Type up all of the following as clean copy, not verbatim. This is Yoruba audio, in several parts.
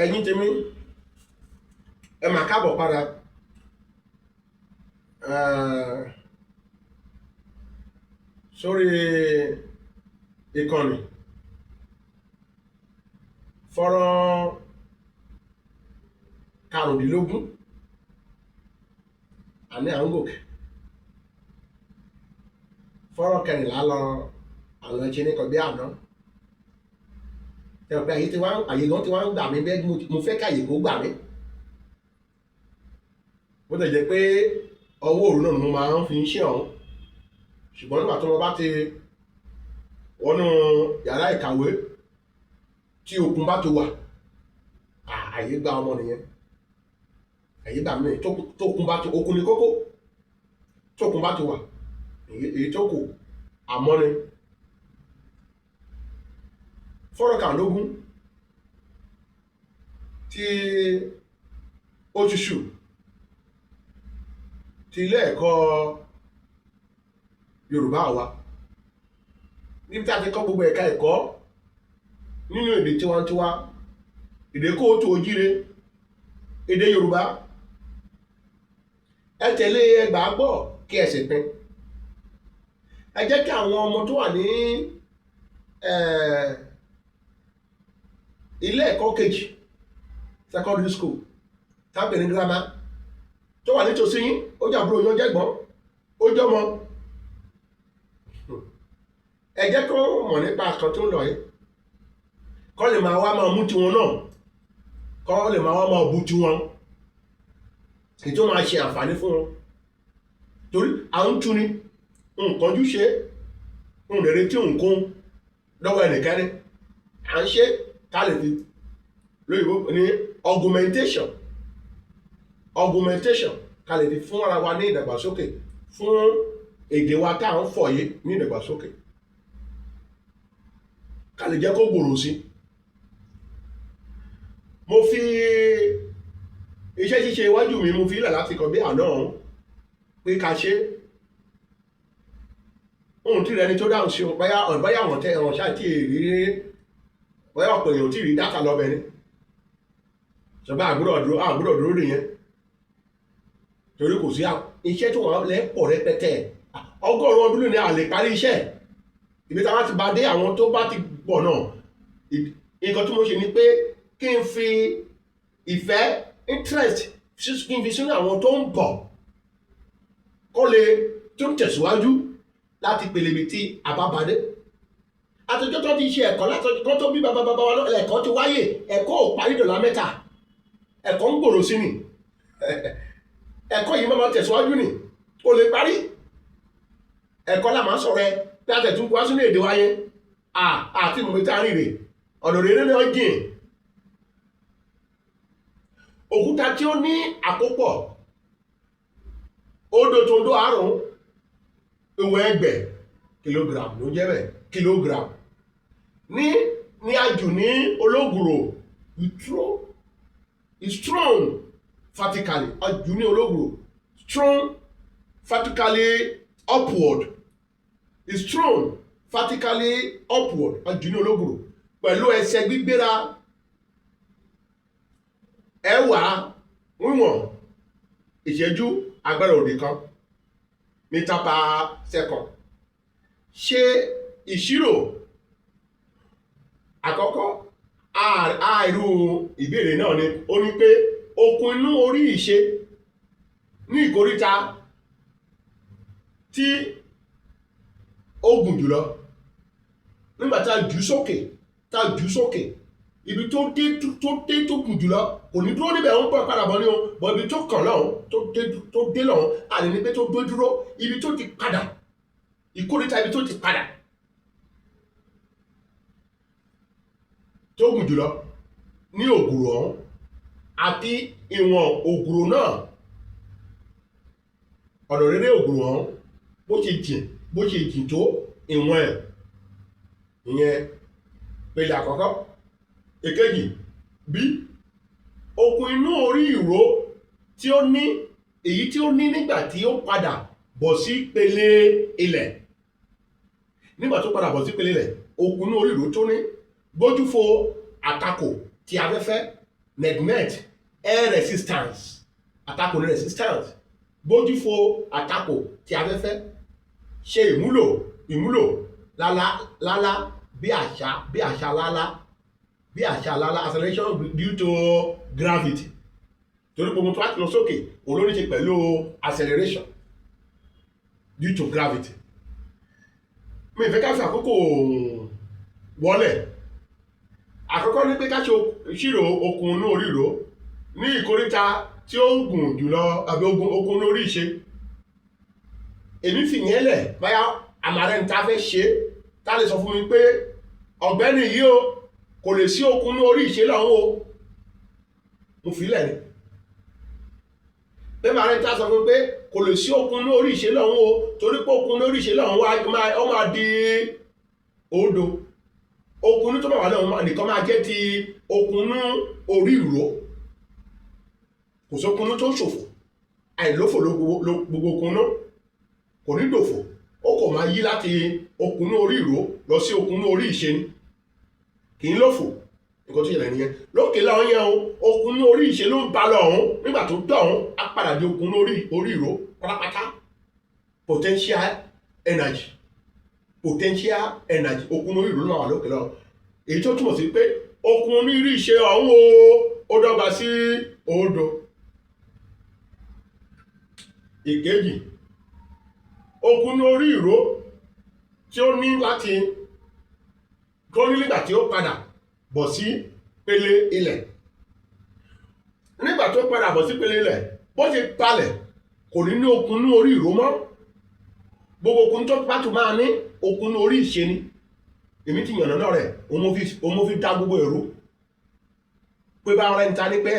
ẹ̀yin tèmi ẹ mà káàbọ̀ padà sórí ìkànnì fọ́nrán karùndínlógún àní à ń gòkè fọ́nrán kẹrìnlá lọ àwọn ẹ̀ṣẹ̀ ní kan bí àná ẹ pé àyè gan tí wọ́n ń gbà mí bẹ́ẹ̀ mo fẹ́ káyè kó gbà mí bó tẹ̀ jẹ́ pé ọwọ́ òru náà ni mo máa ń fi ń ṣe ọ̀hún ṣùgbọ́n nígbà tí wọ́n bá ti wọnú yàrá ìkàwé tí okun bá ti wà àyè gba ọmọ nìyẹn àyè gbà mí tókun bá ti okun ní kókó tókun bá ti wà èyí tó kù àmọ́ ni fọ́nrán karùndínlógún tí òṣùṣù ti ilé ẹ̀kọ́ Yorùbá wa níbi tí a ti kọ́ gbogbo ẹ̀ka ẹ̀kọ́ nínú èdè tiwantiwa èdè kóòtù òjíire èdè Yorùbá ẹ tẹ̀lé ẹgbàá gbọ́ kí ẹ sì pín ẹ jẹ́ kí àwọn ọmọ tó wà ní ilé ẹ̀kọ́ kejì secondary school tábìlì ní girama tó wà nítòsí yín ó jẹ́ àbúrò yín ó jẹ́ ẹ̀gbọ́n ó jọmọ ẹ jẹ́ kó mọ̀ nípa kan tó ń lọ yìí kọ́ lè máa wá máa mú tiwọn náà kọ́ lè máa wá máa bu tiwọn èyí tó máa ṣe àǹfààní fún wọn torí à ń tuni nǹkan jú ṣe ń rere tí nǹkan lọ́wọ́ ẹnìkẹ́ni à ń ṣe ká lè fi lóyìnbó ní augmentation ká lè fi fún ara wa ní ìdàgbàsókè fún èdè wa tá à ń fọ̀ yìí ní ìdàgbàsókè ká lè jẹ́ kó gbòòrò sí. Mo fi iṣẹ́ ṣíṣe iwájú mi mo fi ilẹ̀ láti kọ bí àná ọ̀hún pé ká ṣe ohun tí ìrẹni tó dáhùn sí báyà àwọn tẹ ẹ̀wọ̀n ṣáà tí rí báyà ọ̀pọ̀ èèyàn tí rí dátà lọ́bẹ̀ ni ṣùgbọ́n àgbúrò dúró nìyẹn torí kò sí iṣẹ́ tó wọ́n lẹ́pọ̀ rẹpẹtẹ ọgọ́rùn-ún ọdún ní a lè parí iṣẹ́ ibi táwọn ti bá dé àwọn tó bá ti bọ̀ náà nǹkan tí mo ṣe ni pé kí n fi ìfẹ́ interest kí n fi sínú àwọn tó ń bọ̀ kó lè tó ń tẹ̀síwájú láti pèlèbí tí àbábadé àtijọ́ tó ti ṣe ẹ̀kọ́ látọjọ́ tó bí bàbá wa náà ẹ̀kọ́ ti wáyé ẹ̀kọ́ ò parí dọ̀là mẹ́ta ẹ̀kọ́ ń gbòòrò sí ni ẹ̀kọ́ yìí máa tẹ̀síwájú ni kò lè parí ẹ̀kọ́ là máa sọ̀rọ̀ ẹ bí a tẹ̀tún wá sínú èdè wáyé àti ìmọ̀mẹ́ta rírè ọ̀dọ̀ rere náà jìn òkúta tí ó ní àkópọ̀ odò tó ń dó àrùn ìwọ̀n ẹgbẹ̀ kìlógíráàmù ló jẹ́ bẹ́ẹ̀ kìlógíráàmù ní àjù ní ológùrò strong vertically àjù ní ológùrò strong vertically upward strong vertically upward àjù ní ológùrò pẹ̀lú ẹsẹ̀ gbígbéra ẹwà wíwọ̀n ìṣẹ́jú agbára òdì kan mítà per second ṣe ìṣirò àkọ́kọ́ àìrú ìbéèrè náà ni ó ní pé okùn inú orí ìṣe ní ìkóríta tí ó gùn jùlọ nígbà tá a jù sókè ibi tó dé tó gùn jùlọ kò ní dúró níbẹ̀ ó ń pọ̀ padà bọ̀ ní o bọ̀ ibi tó kàn lọ́hùn tó dé lọ́hùn àlè ní pé tó dó dúró ibi tó ti padà ìkóríta ibi tó ti padà tó gùn jùlọ ní ògùrò ọ̀hún àti ìwọ̀n ògùrò náà ọ̀nà rere ògùrò ọ̀hún bó ṣe jìn tó ìwọ̀n ẹ̀ ìyẹn pèlè àkọ́kọ́ èkejì bí okùn inú orí ìró tí ó ní èyí tí ó ní nígbà tí ó padà bọ̀ sí pele ilẹ̀ nígbà tó padà bọ̀ sí pele ilẹ̀ okùn inú orí ìró tó ní gbójúfo àtakò ti afẹ́fẹ́ neglect air resistance àtakò ní resistance bójúfo àtakò ti afẹ́fẹ́ ṣe ìmúlò lálá bí àṣà lálá acceleration due to gravity torí gbogbo tó wá ti lọ sókè olórí ṣe pẹ̀lú acceleration due to gravity. Mi ìfẹ́ ká fi àkókò wọlẹ̀ àkọ́kọ́ ní pé ká ṣe ìṣirò okùn inú orí ìró ní ìkóríta tí ó ń gùn jùlọ àbí okùn inú orí ìṣe. Èmi fi yẹn lẹ̀ báyá àmàrẹ́ ní ta fẹ́ ṣe tá lè sọ fún mi pé ọ̀gbẹ́ni yìí o kò lè sí okùn inú orí ìṣe lọ́hún o mo fi lẹ̀ ni. Pé màrẹ́ ní ta sọ fún mi pé kò lè sí okùn inú orí ìṣe lọ́hún o torí pé okùn inú orí ìṣe lọ́hún ó máa di odò. Okùn inú tó máa wà lọ́hún nìkan máa jẹ́ ti okùn inú orí ìró kò sókùn inú tó ń ṣòfò àìlófò gbogbo okùn inú kò ní dòfò ó kò máa yí láti okùn inú orí ìró lọ sí okùn inú orí ìṣe ni kì í lófò nǹkan tó yẹlẹ̀ nìyẹn lókè láwọn yẹn o okùn inú orí ìṣe ló ń ba lọ ọ̀hún nígbà tó dọ̀hún á padà di okùn inú orí ìró pátápátá potential energy okùn inú orí ìró náà wà lókè lọ èyí tó túmọ̀ sí pé okùn inú orí ìṣe ọ̀hún ó dọ́gba sí odò. Ìkejì okùn inú orí ìró tí ó ní láti tó ní nígbà tí ó padà bọ̀ sí pele ilẹ̀ nígbà tó padà bọ̀ sí pele ilẹ̀ bó ṣe palẹ̀ kò ní okùn inú orí ìró mọ́ gbogbo okùn tó bá tún máa ní okùn inú orí ìṣe ni èmi ti yànnà náà rẹ̀ òun mo fi dá gbogbo ẹ̀rú pé bá rẹ̀ ń ta ní pé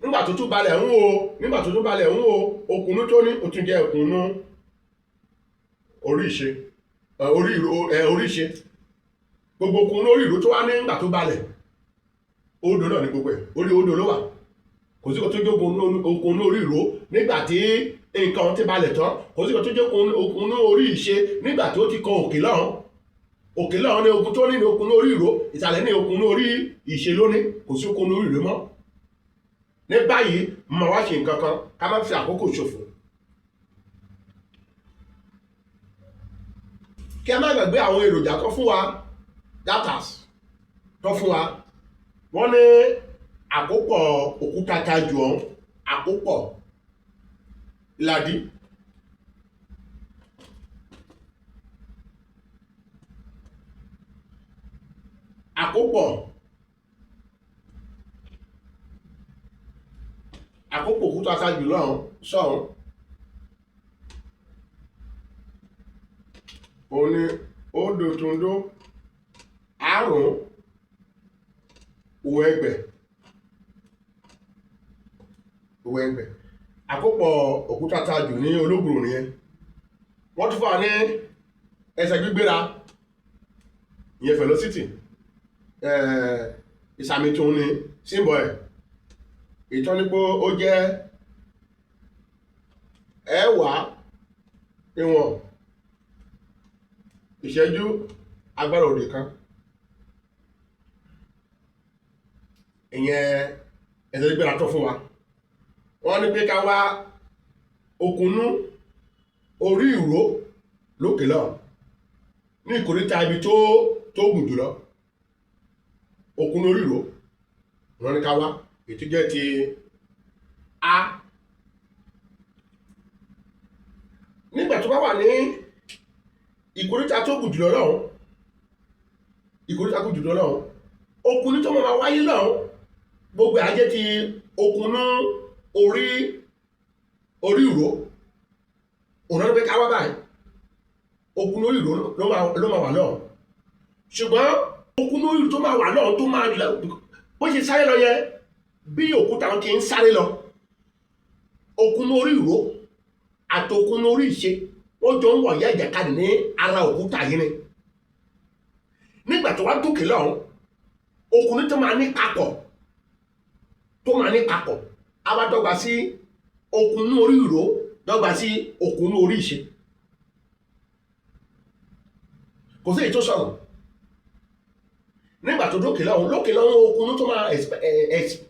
nígbà tó tún balẹ̀ ń wo okùn tó ní ó tún jẹ́ okùn inú orí ìṣe gbogbo okùn inú orí ìró tó wá ní nígbà tó balẹ̀ odò náà ní gbogbo ẹ̀ orí odò ló wà kò sí kò tó jẹ́ okùn inú orí ìró nígbà tí nǹkan ti balẹ̀ tán kò sí kò tó jẹ́ okùn inú orí ìṣe nígbà tó ti kọ òkè lọ́hún ní okùn tó ní okùn inú orí ìró ìsàlẹ̀ ní okùn inú orí ìṣe lónìí kò sí okùn inú orí ìró mọ́. Ní báyìí mo wá ṣe nǹkan kan ká má fi àkókò ṣòfò kí a má gbàgbé àwọn èròjà tó fún wa datas tó fún wa wọ́n ní àkópọ̀ òkúta tajù ọ̀hún àkópọ̀ ìlàdí àkópọ̀ òkúta tajù lọ́hún sọ̀hún òun ni odò tòǹdó àrùn òwò ẹgbẹ̀ àkópọ̀ òkúta tajù ní ológun nìyẹn wọ́n tún fà ní ẹsẹ̀ gbígbéra ìyẹn velocity ìsàmì tó ní símbọ̀ ẹ̀ ìtọ́nípò ó jẹ́ ẹ̀wàá ìwọ̀n ìṣẹ́jú agbára òdì kan ìyẹn ẹsẹ̀ gbígbéra tó fún wa wọ́n ní pé ká wá okùnú orí ìró lókè lọ ní ìkòríta ibi tó gùn jùlọ okùnú orí ìró wọ́n ní ká wá ètò jẹ́ ti a nígbà tó bá wà ní ìkòríta tó gùn jùlọ lọ́hùn okùnú tó máa wáyé lọ́hùn gbogbo àjẹ́ ti okùnú orí ìró òun náà pé ká wá báyìí okùnú orí ìró ló máa wà lọ́hùn ṣùgbọ́n okùnú orí ìró tó máa wà lọ́hùn tó máa bó ṣe sáré lọ yẹ bí òkúta kí ń sáré lọ okùnú orí ìró àti okùnú orí ìṣe ó jọ ń wọ̀nyá ìjàkadì ní ara òkúta yìí ni nígbà tó wá dókè lọ́hùn okùnú tó máa ní papọ̀ a wá dọ́gba sí okùnú orí ìró dọ́gba sí okùnú orí ìṣe kò sí èyí tó sọ̀rọ̀ nígbà tó lókè lọ́hún okun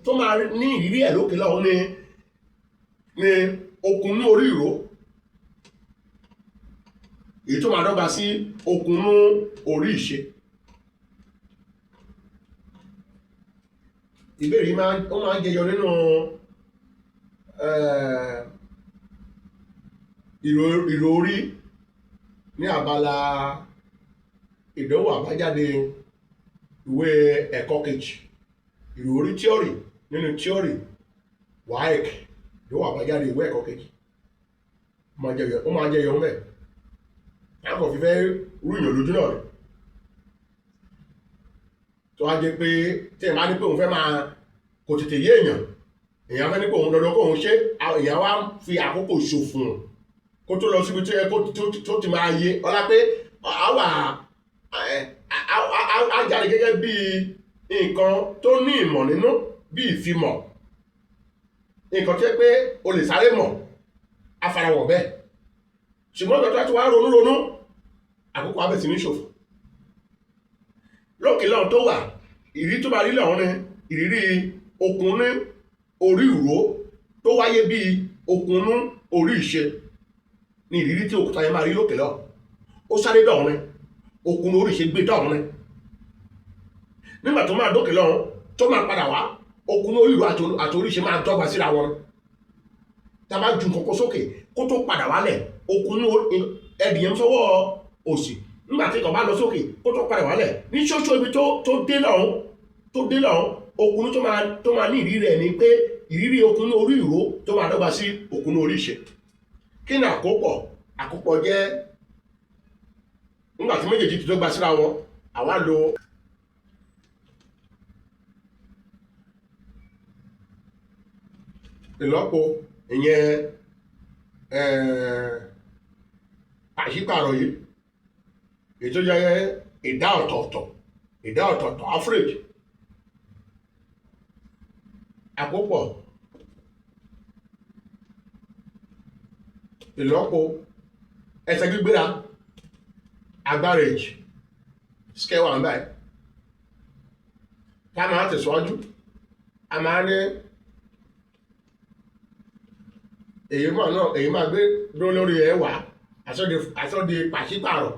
tó máa ní ìrírí ẹ̀ lókè lọ́hún ni okun ní orí ìró èyí tó máa dọ́gba sí okun ní orí ìṣe. ìbéèrè yìí ó máa ń jẹyọ nínú ìró orí ní abala ìdánwò àbájáde ìwé ẹ̀kọ́ kejì. ìró orí tíọ́rì nínú tíọ́rì WAEC ìdánwò àbájáde ìwé ẹ̀kọ́ kejì ó máa jẹyọ ń bẹ̀. láàkọ̀ fífẹ́ rúyàn lójú náà rẹ̀ tó wá jẹ́ pé tí ẹ̀ máa ní pé òun fẹ́ máa kò tètè yé èèyàn fẹ́ ní pé òun dandan kó òun ṣe èèyàn wá fi àkókò ṣòfò kó tó lọ síbi tó ti máa yé ọlá pé á jáde gẹ́gẹ́ bí nǹkan tó ní ìmọ̀ nínú bí ìfimọ̀ nǹkan tó yẹ pé o lè sáré mọ̀ afarawọ̀ bẹ́ẹ̀ ṣùgbọ́n ìgbà tó wá ronú àkókò abẹ́sí ní ṣòfò. lókè lọ́hùn tó wà ìrírí tó bá rí lọ́hùn ní ìrírí okun ní orí ìró tó wáyé bí okun ní orí ìṣe ní ìrírí tí òkúta yẹn máa rí lókè lọ́hùn. ó sáré dọ̀hún ní okun ní orí ìṣe gbé dọ̀hún ní nígbà tó máa dókè lọ́hùn tó máa padà wá okun ní orí ìró àti orí ìṣe máa dọ́gba síra wọn. tá a bá ju nǹkan sókè kó tó padà wálẹ̀ okun ní ẹdìyẹn sọ́wọ́ òsì nígbà tí ìkọ̀ bá lọ sókè kó tó padà wálẹ̀ ní ṣóṣó ibi tó dé lọ́hún okun tó máa ní ìrírí rẹ̀ ni pé ìrírí okun ní orí ìró tó máa dọ́gba sí okun ní orí ìṣe. kí ni àkópọ̀ jẹ́ nígbà tí méjèèjì ti dọ́gba síra wọn àwa lo ìlọ́po ìyẹn pàṣípààrọ̀ yìí èyí tó jẹ́ ìdá ọ̀tọ̀ọ̀tọ̀ average. àkópọ̀ ìlọ́po ẹsẹ̀ gbígbéra average scale one báyìí. ká máa tẹ̀síwájú a máa ní èyí máa gbé dúró lórí ẹwà àsọdì pàṣípààrọ̀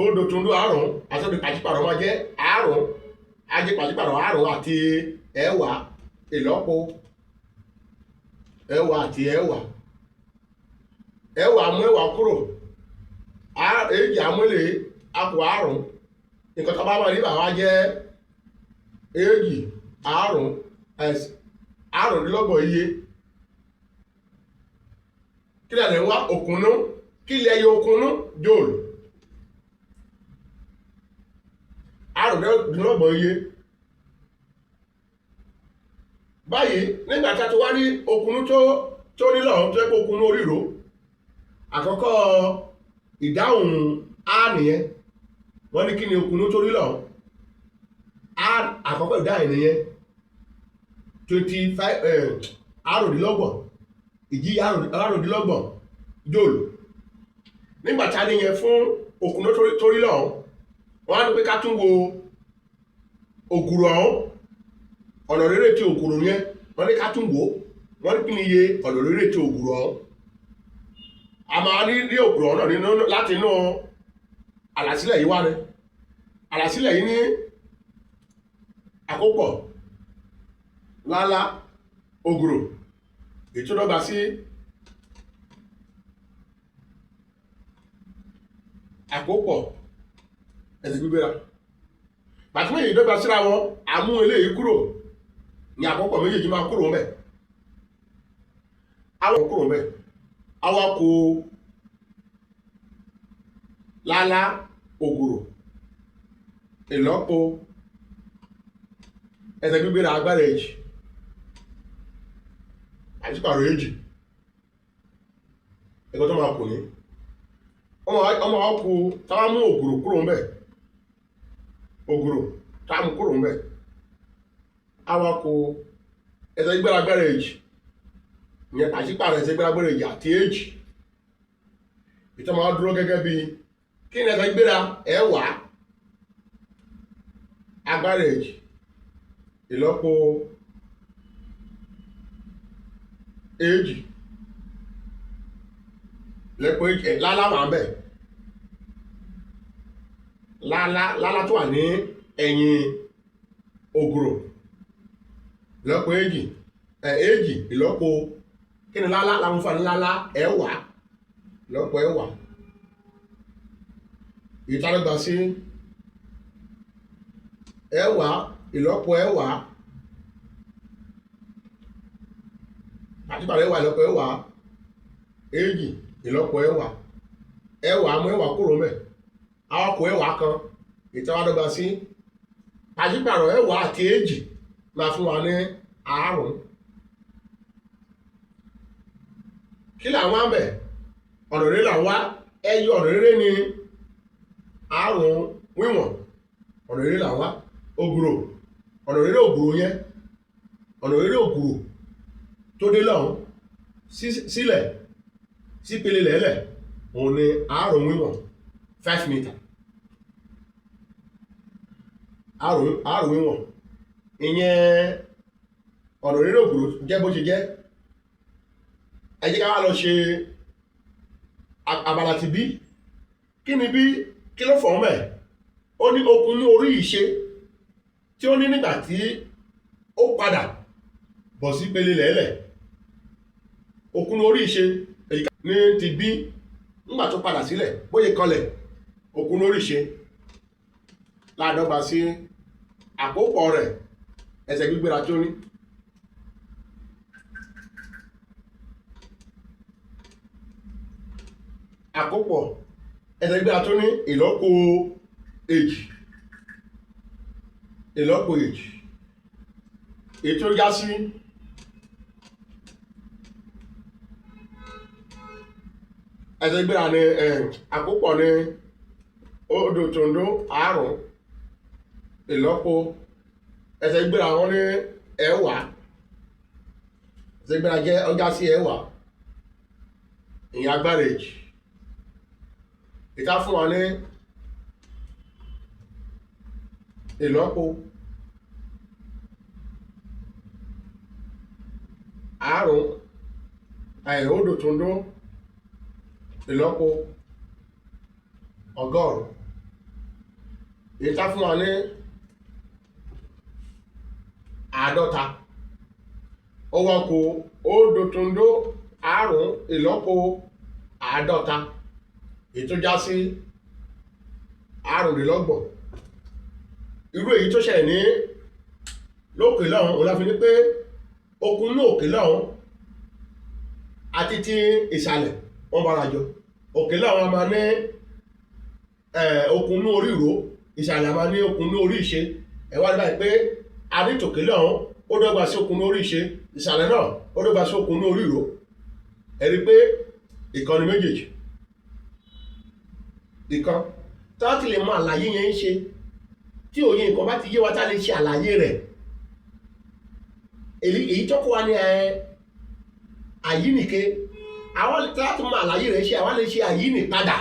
òdo túndú àrùn àsọdì pàṣípààrọ̀ máa jẹ́ àrùn ajé pàṣípààrọ̀ àrùn àti ẹwà ìlọ́po ẹwà àti ẹwà mú ẹwà kúrò èjì àmúlẹ̀ àpò àrùn nǹkan tó bá wà níbà wá jẹ́ èjì àrùndínlọ́gbọ̀n iye. kí lè wá òkúnnú kí lè yẹ òkúnnú jóòlù àrùndínlọ́gbọ̀n iye. báyìí nígbà tí a ti wá rí òkúnnú tó nílò tó yẹ kó òkúnnú oríro àkọ́kọ́ ìdáhùn a nìyẹn wọ́n ní kí ni òkúnnú tó nílò àkọ́kọ́ ìdáhùn nìyẹn 25 àrùndínlọ́gbọ̀n ìjì àrùndínlọ́gbọ̀n jóòlù. nígbàtí a níyẹn fún òkúnnú torí lọ́hún wọ́n á ní pé ká tún wo ògùrò ọ̀hún ọ̀nà rere tí ògùrò yẹn wọ́n ní ká tún wò wọ́n ní kí ni iye ọ̀nà rere tí ògùrò ọ̀hún. a máa rí ògùrò ọ̀hún náà láti inú àlàsílẹ̀ yìí wá ní àlàsílẹ̀ yìí ní àkópọ̀ lálá ògùrò ètò dọ́gba sí àkópọ̀ ẹsẹ̀ gbígbéra. bàtí méjì dọ́gba síra wọn àmú eléyìí kúrò ní àkópọ̀ méjèèjì máa kúrò mẹ́ àwọn kúrò mẹ́ awakò lálá ògùrò ìlọ́po ẹsẹ̀ gbígbéra agbára èjì àtìpàrọ̀ èjì ẹ̀kọ́ tó máa kù ní ọmọ ọkù táwa mú ògùrò kúrò ń bẹ̀ ògùrò táwa mú kúrò ń bẹ̀ awakù ẹsẹ̀ gbígbéra agbára èjì ìyẹn àtìpàrọ̀ ẹsẹ̀ gbígbéra agbára èjì àti èjì ìtọ́ máa dúró gẹ́gẹ́ bí kí ni ẹsẹ̀ gbígbéra ẹ̀wàá agbára èjì ìlọ́po èjì ìlọ́po èjì lálá wà ń bẹ̀ lálá tó wà ní ẹ̀yìn ògùrò ìlọ́po èjì èjì ìlọ́po kí ni lálá làwọn fún lálá ẹ̀wá ìlọ́po ẹ̀wá ìtàlẹ́gbà sí ẹ̀wá ìlọ́po ẹ̀wá àtìpàdé ẹ̀wá ìlọ́po ẹ̀wá èjì ìlọ́po ẹ̀wá ẹ̀wá mú ẹ̀wá kúrò mẹ́ awakọ̀ ẹ̀wá kan ìtàlẹ́gbà sí pàṣípàrọ̀ ẹ̀wá àti èjì máa fún wa ní àárùn kí làwọn àbẹ̀ ọ̀nà rere là wá ẹyọ ọ̀nà rere ni àárùn wíwọ̀n ọ̀nà rere là wá ògùrò ọ̀nà rere ògùrò yẹn ọ̀nà rere ògùrò tó dé lọ́hùn sílẹ̀ sípele lẹ́lẹ̀ òun ni àárùn wíwọ̀n 5 meter àárùn wíwọ̀n ìyẹn ọ̀nà rere ògùrò jẹ́ bó ṣe jẹ́ ẹ jẹ́ ká wá lọ ṣe abala ti bí kí ni bí kí ló fọ̀ mẹ́ ó ní okun ní orí ìṣe tí ó ní nígbà tí ó padà bọ̀ sí pele lẹ́lẹ̀ okun ní orí ìṣe ní ti bí nígbà tó padà sílẹ̀ bóyá kanlẹ̀ okun ní orí ìṣe láàdọ́gba sí àkópọ̀ rẹ̀ ẹsẹ̀ gbígbéra tó ní àkópọ̀ ẹsẹ̀ gbígbéra tó ní ìlọ́po èjì ètò já sí ẹsẹ̀ gbígbéra ní àkópọ̀ ní odò tòǹdó àárùn ìlọ́po ẹsẹ̀ gbígbéra wọn ní ẹ̀wá ẹsẹ̀ gbígbéra jẹ́ ọjà sí ẹ̀wá ìyẹn agbára èjì ìta fún wa ní ìlọ́po àárùn odò tòǹdó ìlọ́po ọgọ́rùn ìta fún wa ní àádọ́ta ọwọ́ kù odò tòǹdó àárùn ìlọ́po àádọ́ta ètò já sí àrùnlélọ́gbọ̀n irú èyí tó ṣẹlẹ̀ ní lókè lọ́hùn òun láfi ní pé okun ní òkè lọ́hùn àti ti ìsàlẹ̀ wọ́n bára jọ òkè lọ́hùn a máa ní okun ní orí ìró ìsàlẹ̀ a máa ní okun ní orí ìṣe ẹ̀wá nígbà pé adítòkè lọ́hùn ó dọ́gba sí okun ní orí ìṣe ìsàlẹ̀ náà ó dọ́gba sí okun ní orí ìró ẹ̀rí pé ìkànnì méjèèjì ìkan tó ti lè mọ àlàyé yẹn ń ṣe tí òye nǹkan bá ti yé wa tá lè ṣe àlàyé rẹ̀ èyí tó kọ́ wa ní àyínìke àwọn láti mọ àlàyé rẹ̀ ṣe àwọn lè ṣe àyínìpadà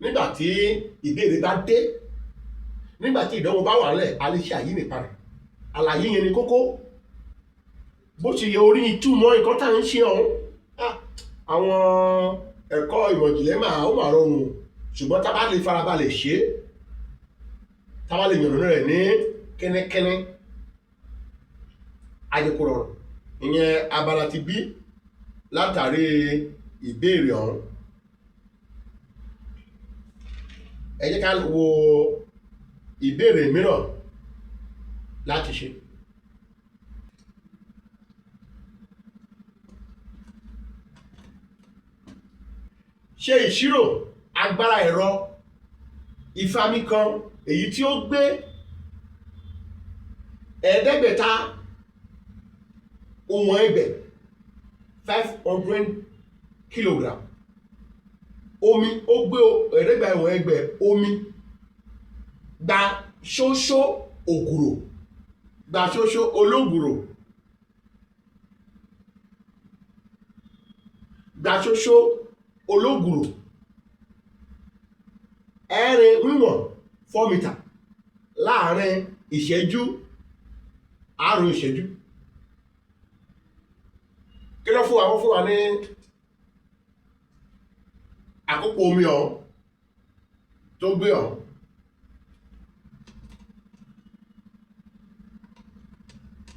nígbà tí ìbéèrè bá dé nígbà tí ìdánwò bá wà lẹ̀ a lè ṣe àyínìpadà àlàyé yẹn ni kókó bó ti yẹ orí ìtumọ̀ nǹkan tá à ń ṣe ọ̀hún àwọn ẹ̀kọ́ ìmọ̀ ìjìnlẹ̀ ó máa rọrùn ṣùgbọ́n tá bá lè farabalẹ̀ ṣe tá bá lè yànnà rẹ̀ ní kẹ́nẹ́kẹ́nẹ́ àjẹkù rọrùn ìyẹn abala ti bí látàrí ìbéèrè ọ̀hún ẹ jẹ́ ká wo ìbéèrè mìíràn láti ṣe. Ṣe ìṣirò agbára ẹ̀rọ ìfami kan èyí tí ó gbé ẹ̀ẹ́dẹ́gbẹ̀ta ohun ẹgbẹ̀ 500 kilogram omi ó gbé ẹ̀ẹ́dẹ́gbẹ̀ta ohun ẹgbẹ̀ omi gba ṣóṣó ògùrò gba ṣóṣó ológùrò gba ṣóṣó ológùrò ẹ̀rin wíwọ̀n 4 mítà láàrin ìṣẹ́jú àrùn ìṣẹ́jú. Kí ló fún wa? Wọ́n fún wa ní àkókò omi ọ̀hún tó gbé ọ̀hún.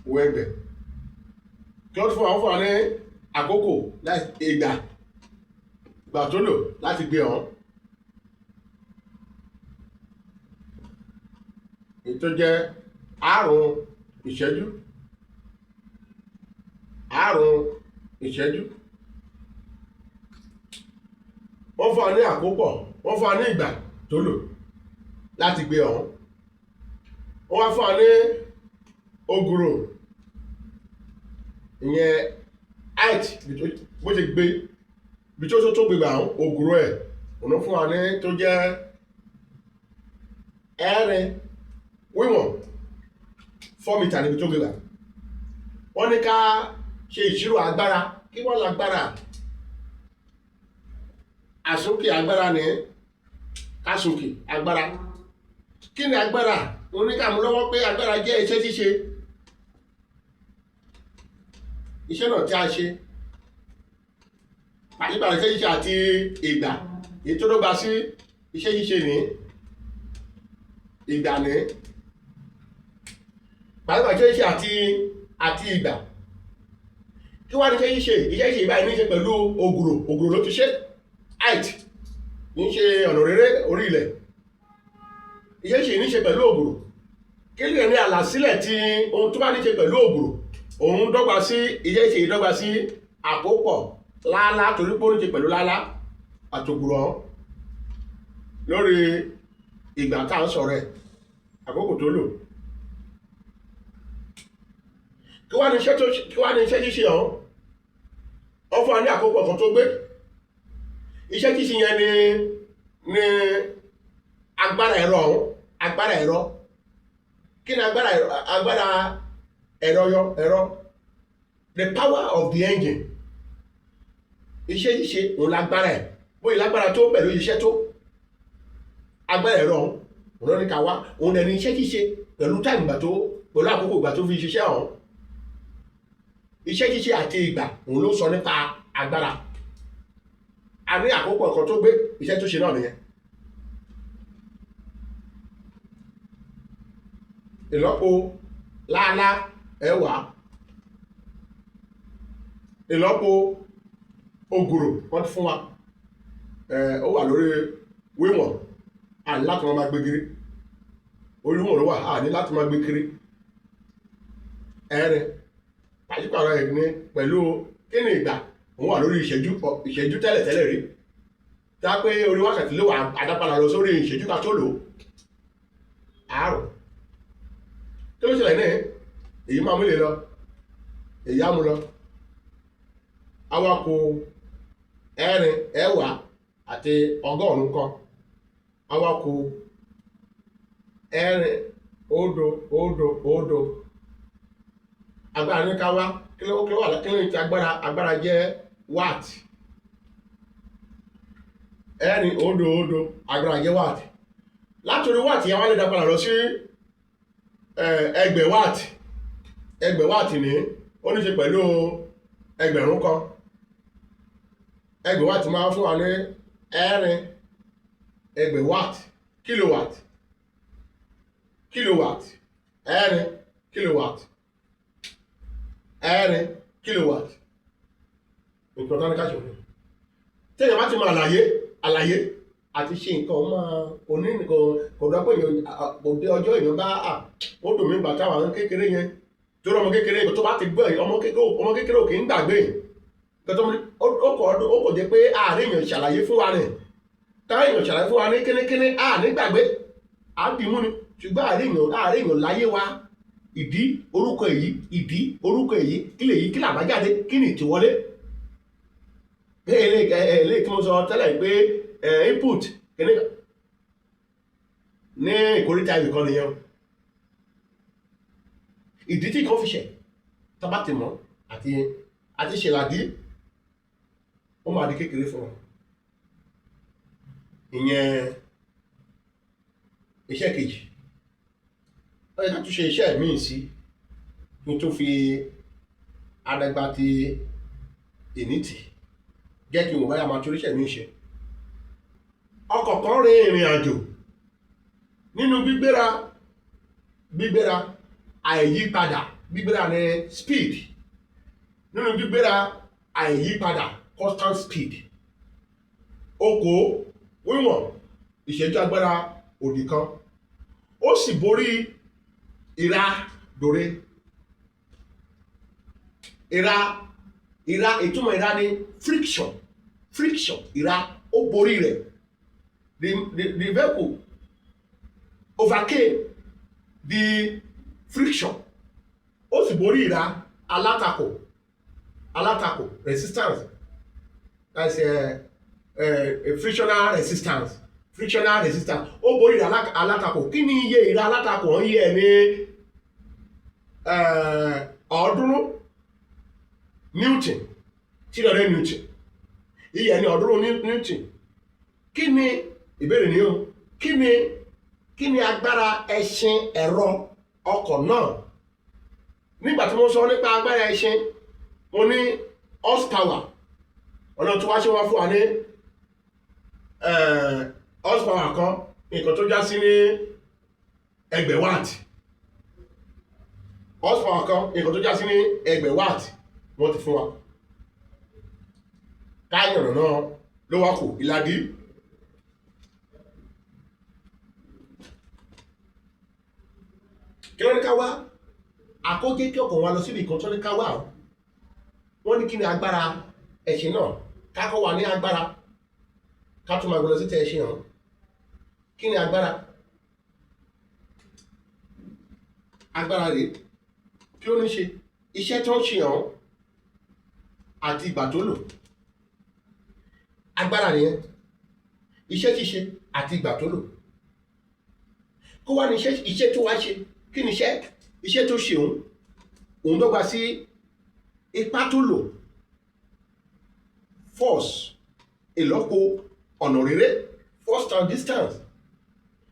Wo ẹgbẹ̀. Kí ló fún wa? Wọ́n fún wa ní àkókò ìgbà tó lò láti gbé ọ̀hún. Èyí tó jẹ́ àrùn ìṣẹ́jú. Wọ́n fún wa ní àkópọ̀, wọ́n fún wa ní ìgbà tó lò láti gbé ọ̀hún. Wọ́n wá fún wa ní oguro, ìyẹn height bó ṣe gbé bí tó gbé gbà ọ̀hún, oguro ẹ̀ òun fún wa ní tó jẹ́ ẹ̀rin wíwọ̀n 4 mítà níbi tó gbé gbà. Wọ́n ní ká ṣe ìṣirò agbára. Kí wọ́n lágbára? Àsókè agbára ní kásòkè agbára. Kí ni agbára? Mo ní ká mú lọ́wọ́ pé agbára jẹ́ iṣẹ́ ṣíṣe. Iṣẹ́ náà tí a ṣe pàṣípààrọ̀ iṣẹ́ ṣíṣe àti ìgbà. Èyí tó dọ́gba sí iṣẹ́ ṣíṣe ní ìgbà ní pàṣípààrọ̀ iṣẹ́ ṣíṣe àti ìgbà. Kí wá ní iṣẹ́ ṣíṣe? Iṣẹ́ ṣíṣe ìbáyìí ní ṣe pẹ̀lú ògùrò ló ti ṣe height, ní ṣe ọ̀nà rere orí ilẹ̀. Iṣẹ́ ṣíṣe ní ṣe pẹ̀lú ògùrò. Kí lè ní àlàsílẹ̀ tí ohun tó bá ní ṣe pẹ̀lú ògùrò òun dọ́gba sí iṣẹ́ ṣíṣe dọ́gba sí àkópọ̀ láálá, torí pé ó ní ṣe pẹ̀lú láálá àtògùrọ̀ lórí ìgbà tá à ń sọ̀rọ̀ ẹ̀, àkókò tó lò. Kí wá ní iṣẹ́ ṣíṣe ọ̀hún? Wọ́n fún wa ní àkókò kan tó gbé. Iṣẹ́ ṣíṣe yẹn ni agbára ẹ̀rọ ọ̀hún. Agbára ẹ̀rọ. Kí ni agbára ẹ̀rọ? The power of the engine. Iṣẹ́ ṣíṣe òun lágbára ẹ̀. Bóyá lágbára tó pẹ̀lú iṣẹ́ tó. Agbára ẹ̀rọ ọ̀hún òun ní ká wá. Òun dẹ̀ ní iṣẹ́ ṣíṣe pẹ̀lú táìmù ìgbà tó, pẹ̀lú àkókò ìgbà tó fi ṣiṣẹ́ ọ̀hún. Iṣẹ́ ṣíṣe àti ìgbà òun ló sọ nípa agbára. A ní àkókò ọ̀kan tó gbé, iṣẹ́ tó ṣe náà nìyẹn. Ìlọ́po láálá ẹ̀wá. Ìlọ́po ògùrò wọ́n ti fún wa. Ó wà lórí wíwọ̀n. A ní láti máa gbé kiri. Orí wíwọ̀n ló wà, a ní láti máa gbé kiri. Ẹ̀rin pàṣípààrọ̀ ẹ̀ ní pẹ̀lú kí ni ìgbà? Òun wà lórí ìṣẹ́jú tẹ́lẹ̀ rí. Tá pé orí wákàtí ló wà àdápadà lọ sórí ìṣẹ́jú ká tó lò ó. Àárọ̀. Kí ló ṣẹlẹ̀ náà? Èyí máa mú lè lọ. Èyí á mú lọ. Awakọ̀ ẹ̀rin ẹ̀wá àti ọgọ́rùn-ún kan. Awakọ̀ ẹ̀rin òdo. Agbára ní ká wá. Kí ló wà ní ti agbára jẹ́ watt. Ẹ̀rin òdo agbára jẹ́ watt. Látòrí watt yẹn wá lè dápadà lọ sí ẹgbẹ̀ watt. Ẹgbẹ̀ watt ní ó ní ṣe pẹ̀lú ẹgbẹ̀rún kan. Ẹgbẹ̀ watt máa fún wa ní ẹ̀rin ẹgbẹ̀ watt. Kilowatt. Ẹ̀rin kilowatt. Ẹ̀rin kilowatt. Nǹkan tán ní ká ṣe òní. Tí èèyàn bá ti mọ àlàyé àti ṣe nǹkan máa oní nǹkan kò dọ́pọ̀ èèyàn òde ọjọ́ èèyàn bá ó dùn mí gbà táwọn àwọn kékeré yẹn tó rọ ọmọ kékeré tó bá ti gbọ́ ọmọ kékeré ò kì í gbàgbé. Ó kò jẹ́ pé àárín èèyàn ṣàlàyé fún wa rẹ̀. Táwọn èèyàn ṣàlàyé fún wa ní kíníkíní ní gbàgbé. À ń dìímú ni. Ṣùgbọ́n àárín èèyàn láyé wa. Ìdí orúkọ èyí kí lèyí kí làbájáde kí ni ìtìwọlé. Eléyìí tí mo sọ tẹ́lẹ̀ pé input kíní ní ìkóríta ibìkan nìyẹn. Ìdí tí kan fi ṣẹ̀ tó bá ti mọ̀ àti ṣèlàdí ó máa di kékeré fún wọn. Ìyẹn iṣẹ́ kejì. ó yẹ ká tún ṣe iṣẹ́ míì sí kí n tó fi adagba ti ìnítì jẹ́ kí n wò báyà máa torí iṣẹ́ míì ṣe. Ọkọ̀ kan rin ìrìn àjò nínú gbígbéra àìyípadà, gbígbéra ní speed, nínú gbígbéra àìyípadà constant speed, ọkọ̀ wíwọ̀n ìṣẹ́jú agbára òdì kan, ó sì borí ìra dòre. ìra ìtumọ̀ ìra ni friction ìra ó borí rẹ̀. The vehicle overcame the friction, ó sì borí ìra alátakò resistance, that's a frictional resistance ó borí ìra alátakò. Kí ni iye ìra alátakò ń yẹ ní 300 Newton, 300 Newton, iye ní 300 Newton. Kí ni ìbéèrè ni o, kí ni agbára ẹṣin ẹ̀rọ ọkọ̀ náà? Nígbà tí mo sọ nípa agbára ẹṣin, mo ní horsepower, ọ̀nà tí wá ṣe wá fún wa ní horsepower kan, nǹkan tó já sí ní ẹgbẹ̀ watt, horsepower kan, nǹkan tó já sí ní ẹgbẹ̀ watt wọ́n ti fún wa. Káyọ̀nà náà ló wá kù ìlàdí. Kí ló ní ká wá? Àkójẹ́ kí ọkàn wa lọ síbi ìkan tó ní ká wá. Wọ́n ní kí ni agbára ẹṣin náà? Ká kọ́ wa ní agbára, ká tún máa gbé lọ sí tẹ ẹṣin hàn. Kí ni agbára? Agbára rèé, kí ó ní ṣe iṣẹ́ tó ń ṣe hàn àti ìgbà tó lò. Agbára nìyẹn, iṣẹ́ ṣíṣe àti ìgbà tó lò. Kó wá ní iṣẹ́ tó wá ṣe. Kí ni iṣẹ́ tó ṣe òun dọ́gba sí ipá tó lò, force ìlọ́po ọ̀nà rere, force and distance.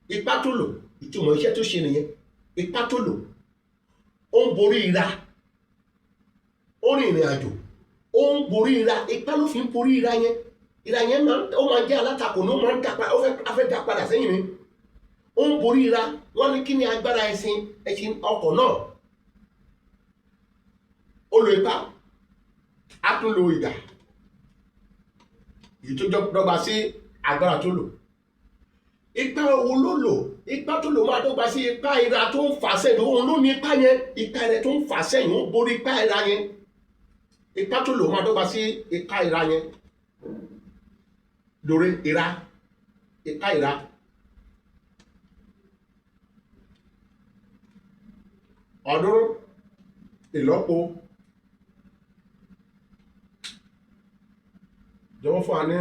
Ipá tó lò, ìtumọ̀ iṣẹ́ tó ṣe nìyẹn. Ipá tó lò, ó ń borí ìra, ó rìn ìrìn àjò, ó ń borí ìra. Ipá ló fi ń borí ìra yẹn. Ìra yẹn ó máa jẹ́ alátakò ní ó máa ń fẹ́ dá padà sẹ́yìn ni. Ó ń borí ìra. Wọ́n ní kí ni agbára ẹṣin ọkọ̀ náà? Ó lo ipá, á tún lo ìdà, èyí tó dọ́gba sí agbára tó lò. Ipá wo ló lò? Ipá tó lò máa dọ́gba sí ipá ìra tó ń fà sẹ́yìn. Òun ló ní ipá yẹn, ipá rẹ̀ tó ń fà sẹ́yìn, ó borí ipá ìra yẹn. Ipá tó lò máa dọ́gba sí ipá ìra yẹn. Lórí ìra, ipá ìra. Ọdún ìlọ́po jọ̀wọ́ fún wa ní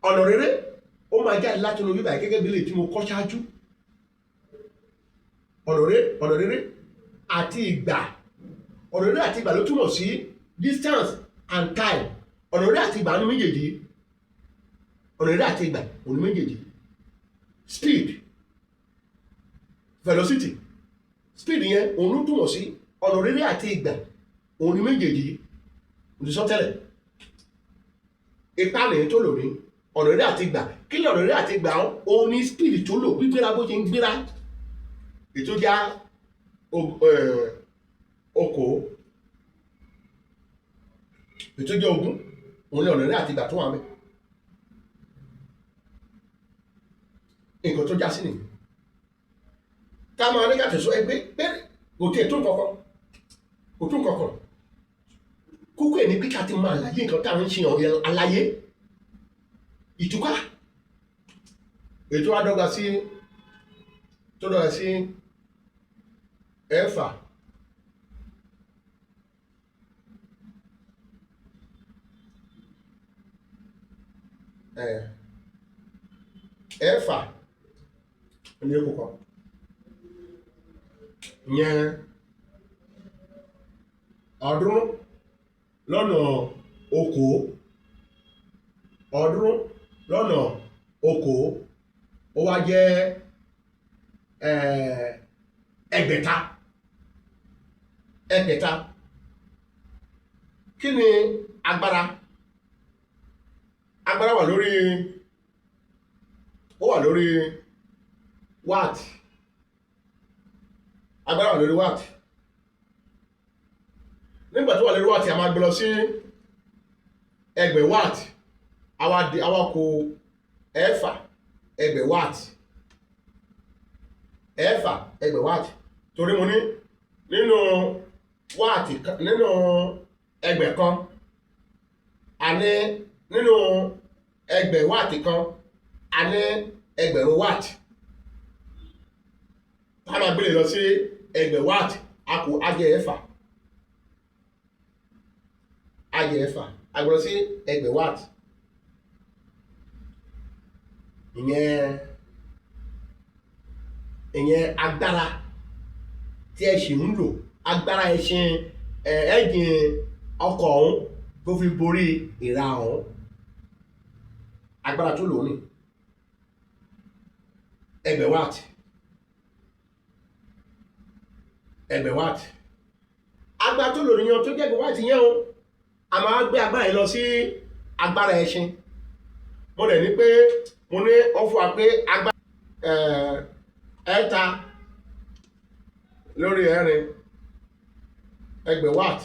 ọ̀nà rere. Ó máa jáde láti inú bíbá gẹ́gẹ́ bí lè tí mo kọ́ ṣáájú. Ọ̀nà rere àti ìgbà. Ọ̀nà rere àti ìgbà ló túmọ̀ sí distance and time. Ọ̀nà rere àti ìgbà ní méjèèjì. Ọ̀nà rere àti ìgbà ní méjèèjì. Speed, velocity. Speed yẹn òun ló túmọ̀ sí ọ̀nà rere àti ìgbà òun ní méjèèjì. Òdìsọ́tẹ́lẹ̀ ipá lẹ́yìn tó lò ní ọ̀nà rere àti ìgbà. Kí ni ọ̀nà rere àti ìgbà òun ní speed tó lò, gbígbéra bó ṣe ń gbéra. Ètò já okòó, ètò jẹ́ ogún, òun ní ọ̀nà rere àti ìgbà tó wà mẹ́. Nǹkan tó já sí nìyí. Ká máa ní ká tẹ̀sọ́ ẹgbẹ́ bẹ́ẹ̀ kò tí ẹ̀ tún kankan. Kókó ẹ̀ ní pé ká ti máa láyé nǹkan táwọn ń ṣe aláyé. Ìtúká ètò àdọ́gba sí ẹ̀fà. Ẹ̀fà ní ẹ̀kọ́ kan. Ìyẹn 300 lọ́nà okòó. 300 lọ́nà okòó. Ó wá jẹ́ ẹgbẹ̀ta kí ni agbára wà lórí watt. Agbára wà lórí watt. Nígbà tó wà lórí watt a máa gbé lọ sí ẹgbẹ̀ watt, àwa kó ẹ̀fà ẹgbẹ̀ watt torí mo ní nínú ẹgbẹ̀ kan a ní nínú ẹgbẹ̀ watt kan a ní ẹgbẹ̀rún watt. Tá máa gbé lọ sí ẹgbẹ̀ watt a kó ajẹ́ ẹ̀fà agbọ́dọ̀ sí ẹgbẹ̀ watt. ìyẹn agbára tí ẹṣin ń lò, agbára ẹṣin ẹ́ńjìn ọkọ̀ ọ̀hún tó fi borí ìra ọ̀hún, agbára tó lò ní ẹgbẹ̀ watt. Agbára tó lò níyan tó jẹ́ ẹgbẹ̀ watt yẹn o, a máa gbé agbára yìí lọ sí agbára ẹṣin. Mo dẹ̀ ní pé mo ní wọ́n fún wa pé agbára ẹ̀ta lórí ẹ̀rin ẹgbẹ̀ watt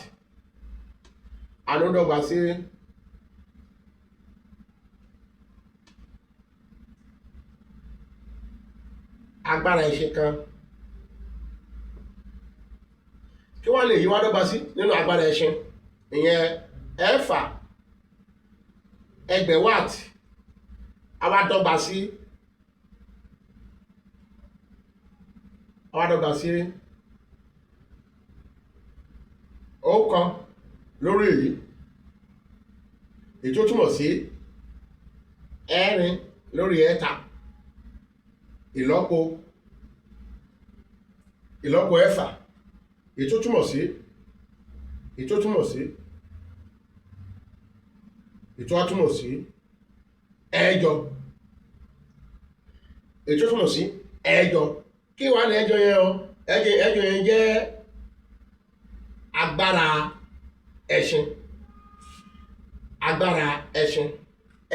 ànúdọ́gba sí agbára ẹṣin kan. Kí wọ́n lè yí wá dọ́gba sí nínú agbára ẹṣin, ìyẹn ẹ̀fà ẹgbẹ̀ watt a wá dọ́gba sí ọ̀kan lórí èyí tó túmọ̀ sí ẹ̀rin lórí ẹ̀ta ìlọ́po ẹ̀fà èyí tó túmọ̀ sí ẹ̀jọ. Èyí tó túmọ̀ sí ẹ̀jọ. Kí wá ní ẹ̀jọ yẹn o? Ẹ̀jọ yẹn jẹ́ agbára ẹṣin.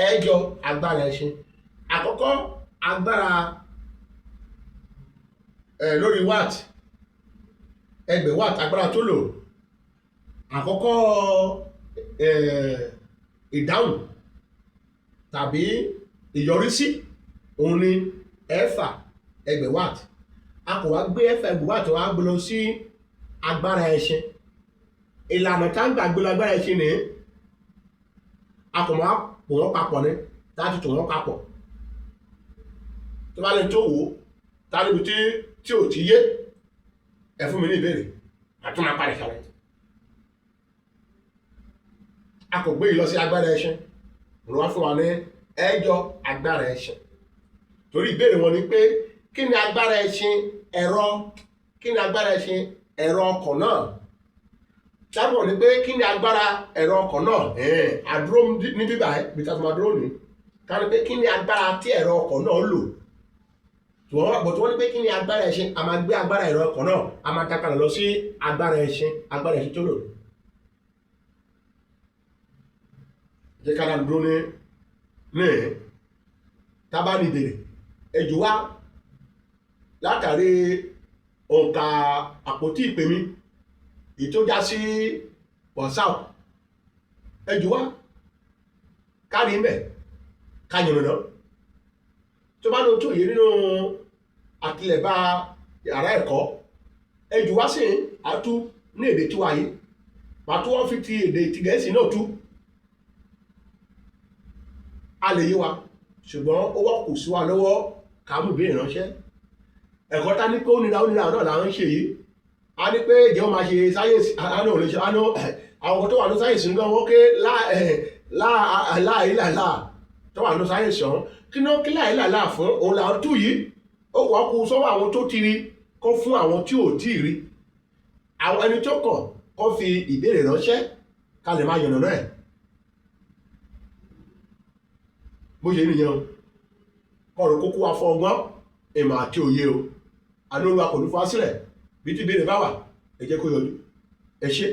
Ẹ̀jọ agbára ẹṣin. Àkọ́kọ́ agbára lórí watt ẹgbẹ̀ watt agbára tó lò. Àkọ́kọ́ ìdáhùn tàbí ìyọrísí òun ni ẹ̀fà ẹgbẹ̀ watt. A kò wá gbé ẹ̀fà ẹgbẹ̀ watt wá gbé lọ sí agbára ẹṣin. Ìlànà tá ń gbà gbé lọ agbára ẹṣin ni a kò máa pò wọ́n papọ̀ ní láti tò wọ́n papọ̀. Tó bá lè tó wò tá níbi tí ò ti yé ẹ fún mi ní ìbéèrè àti máa parí ṣàlẹ̀. A kò gbé yìí lọ sí agbára ẹṣin, òun wá fún wa ní ẹ̀jọ agbára ẹṣin. Torí ìbéèrè wọn ni pé kí ni agbára ẹṣin ẹ̀rọ ọkọ̀ náà. Sábọ̀ ni pé kí ni agbára ẹ̀rọ ọkọ̀ náà. Àdúró ní bíbá bí ká tó máa dúró ní ká ní pé kí ni agbára tí ẹ̀rọ ọkọ̀ náà lò. Tí wọ́n ní pé kí ni agbára ẹṣin, a máa gbé agbára ẹ̀rọ ọkọ̀ náà a máa dákàlà lọ sí agbára ẹṣin tó lò. Jẹ́ ká dáa dúró ní tábà ní ìbéèrè ẹjù wá látàrí òǹkà àpótí ìpè mi èyí tó já sí WhatsApp. Ẹjù wá kárí ń bẹ̀ ká yànnàná tó bá lóun tó yé nínú àtìlẹ̀bá yàrá ẹ̀kọ́. Ẹjù wá sí àtú ní èdè tí wáyé pàtó wọ́n fi ti èdè ti Gẹ̀ẹ́sì náà tú. A lè yé wa ṣùgbọ́n ó wá kù sí wa lọ́wọ́ ká mú ìbéèrè ránṣẹ́. Ẹ̀kọ́ tá ní pé ó nira náà là ń ṣe yìí. A ní pé ìjẹ́ wọ́n máa ṣe sáyẹ́nsì àwọn kan tó wà ní sáyẹ́nsì nígbà wọ́n ké láìláìlá tó wà ní sáyẹ́nsì ọ̀hún kí láìláìlá fún òun là ń tú yìí. Ó wà kú sọ́wọ́ àwọn tó ti rí kó fún àwọn tí ò tí ì rí. Àwọn ẹni tó kàn kó fi ìbéèrè ránṣẹ́ ká lè máa yànnàná ẹ̀. Bó ṣe nìyẹn o, kọ̀rọ̀ kókó wa fọ ọgbọ́n ìmọ̀ àti òye o. àánú Olúwa kò ní fọ́ sílẹ̀ bí tí ìbéèrè bá wà ẹ jẹ́ kó yọjú ẹ ṣé.